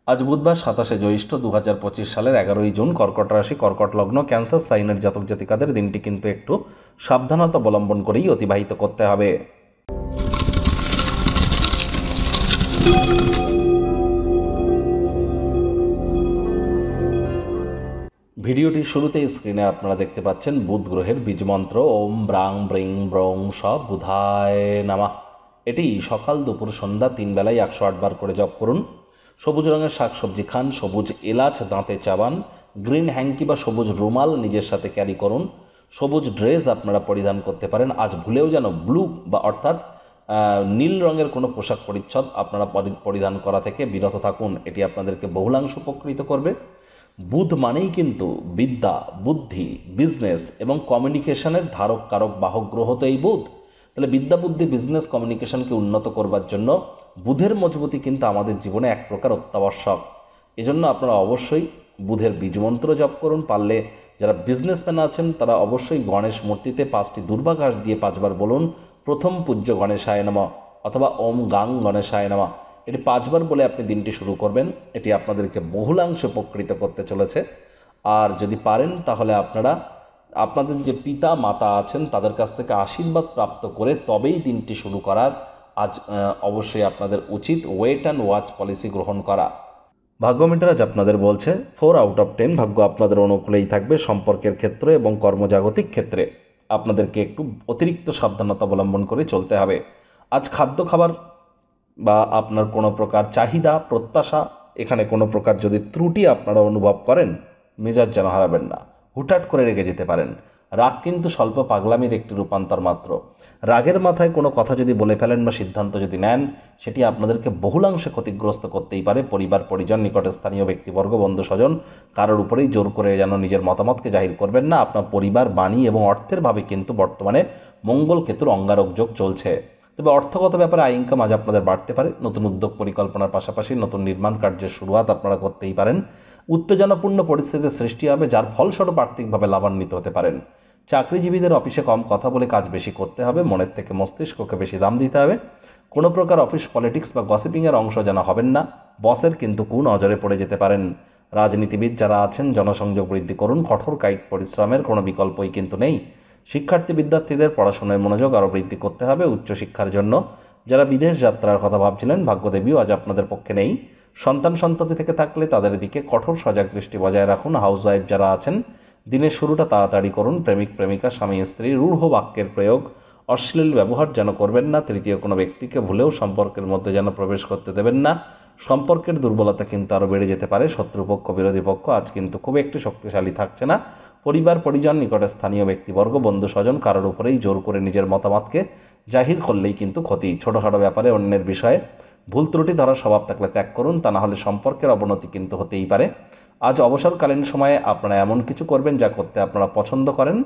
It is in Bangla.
আজ বুধবার 27 জ্যৈষ্ঠ 2025 সালের 11ই জুন। কর্কট রাশি, কর্কট লগ্ন, ক্যান্সার সাইনের জাতক জাতিকাদের দিনটি কিন্তু একটু সাবধানতা অবলম্বন করেই অতিবাহিত করতে হবে। ভিডিওটির শুরুতেই স্ক্রিনে আপনারা দেখতে পাচ্ছেন বুধ গ্রহের বীজমন্ত্র ওম ব্রাং ব্রিং ব্রং স বুধায় নামা। এটি সকাল দুপুর সন্ধ্যা 3 বেলায় 108 বার করে জপ করুন। সবুজ রঙের শাকসবজি খান, সবুজ এলাচ দাঁতে চাবান, গ্রিন হ্যাঙ্কি বা সবুজ রুমাল নিজের সাথে ক্যারি করুন। সবুজ ড্রেস আপনারা পরিধান করতে পারেন। আজ ভুলেও যেন ব্লু বা অর্থাৎ নীল রঙের কোনো পোশাক পরিচ্ছদ আপনারা পরিধান করা থেকে বিরত থাকুন। এটি আপনাদেরকে বহুলাংশ উপকৃত করবে। বুধ মানেই কিন্তু বিদ্যা, বুদ্ধি, বিজনেস এবং কমিউনিকেশনের ধারক কারক বাহক গ্রহ তো এই বুধ। তাহলে বিদ্যা, বুদ্ধি, বিজনেস, কমিউনিকেশনকে উন্নত করবার জন্য বুধের মজবুতি কিন্তু আমাদের জীবনে এক প্রকার অত্যাবশ্যক। এজন্য আপনারা অবশ্যই বুধের বীজমন্ত্র জপ করুন। পারলে যারা বিজনেসম্যান আছেন তারা অবশ্যই গণেশ মূর্তিতে 5টি দুর্বা ঘাস দিয়ে 5 বার বলুন প্রথম পূজ্য গণেশায় নমঃ অথবা ওম গাং গণেশায় নমঃ। এটি 5 বার বলে আপনি দিনটি শুরু করবেন। এটি আপনাদেরকে বহুলাংশে উপকৃত করতে চলেছে। আর যদি পারেন তাহলে আপনারা আপনাদের যে পিতা মাতা আছেন তাদের কাছ থেকে আশীর্বাদ প্রাপ্ত করে তবেই দিনটি শুরু করার আজ অবশ্যই আপনাদের উচিত ওয়েট অ্যান্ড ওয়াচ পলিসি গ্রহণ করা। ভাগ্য মিটার আজ আপনাদের বলছে 4 আউট অফ 10 ভাগ্য আপনাদের অনুকূলেই থাকবে। সম্পর্কের ক্ষেত্রে এবং কর্মজাগতিক ক্ষেত্রে আপনাদেরকে একটু অতিরিক্ত সাবধানতা অবলম্বন করে চলতে হবে। আজ খাদ্য খাবার বা আপনার কোনো প্রকার চাহিদা প্রত্যাশা এখানে কোনো প্রকার যদি ত্রুটি আপনারা অনুভব করেন, মেজাজ যেন হারাবেন না। হুটহাট করে রেগে যেতে পারেন। রাগ কিন্তু স্বল্প পাগলামির একটি রূপান্তর মাত্র। রাগের মাথায় কোনো কথা যদি বলে ফেলেন বা সিদ্ধান্ত যদি নেন, সেটি আপনাদেরকে বহুলাংশে ক্ষতিগ্রস্ত করতেই পারে। পরিবার পরিজন, নিকটে স্থানীয় ব্যক্তিবর্গ, বন্ধু স্বজন কারোর উপরেই জোর করে যেন নিজের মতামতকে জাহির করবেন না। আপনার পরিবার, বাণী এবং অর্থের ভাবে কিন্তু বর্তমানে মঙ্গল কেতুর অঙ্গারক যোগ চলছে। তবে অর্থগত ব্যাপারে আয় ইনকাম আজ আপনাদের বাড়তে পারে। নতুন উদ্যোগ পরিকল্পনার পাশাপাশি নতুন নির্মাণ কার্যের শুরুয়াত আপনারা করতেই পারেন। উত্তেজনাপূর্ণ পরিস্থিতির সৃষ্টি হবে, যার ফলস্বরূপ আর্থিকভাবে লাভান্বিত হতে পারেন। চাকরিজীবীদের অফিসে কম কথা বলে কাজ বেশি করতে হবে। মনের থেকে মস্তিষ্ককে বেশি দাম দিতে হবে। কোনো প্রকার অফিস পলিটিক্স বা গসিপিংয়ের অংশ যেন হবেন না। বসের কিন্তু নজরে পড়ে যেতে পারেন। রাজনীতিবিদ যারা আছেন জনসংযোগ বৃদ্ধি করুন। কঠোর কায়িক পরিশ্রমের কোনো বিকল্পই কিন্তু নেই। শিক্ষার্থী বিদ্যার্থীদের পড়াশোনায় মনোযোগ আরও বৃদ্ধি করতে হবে উচ্চশিক্ষার জন্য। যারা বিদেশ যাত্রার কথা ভাবছিলেন, ভাগ্যদেবীও আজ আপনাদের পক্ষে নেই। সন্তান সন্ততি থেকে থাকলে তাদের দিকে কঠোর সজাগ দৃষ্টি বজায় রাখুন। হাউসওয়াইফ যারা আছেন দিনের শুরুটা তাড়াতাড়ি করুন। প্রেমিক প্রেমিকা, স্বামী স্ত্রী রূঢ় বাক্যের প্রয়োগ, অশ্লীল ব্যবহার যেন করবেন না। তৃতীয় কোনো ব্যক্তিকে ভুলেও সম্পর্কের মধ্যে যেন প্রবেশ করতে দেবেন না। সম্পর্কের দুর্বলতা কিন্তু আরও বেড়ে যেতে পারে। শত্রুপক্ষ, বিরোধী পক্ষ আজ কিন্তু খুব একটি শক্তিশালী থাকছে না। পরিবার পরিজন, নিকটে স্থানীয় ব্যক্তিবর্গ, বন্ধু স্বজন কারোর উপরেই জোর করে নিজের মতামতকে জাহির করলেই কিন্তু ক্ষতি। ছোটোখাটো ব্যাপারে অন্যের বিষয়ে ভুল ত্রুটি ধরার স্বভাব থাকলে ত্যাগ করুন, তা না হলে সম্পর্কের অবনতি কিন্তু হতেই পারে। আজ অবসরকালীন সময়ে আপনারা এমন কিছু করবেন যা করতে আপনারা পছন্দ করেন।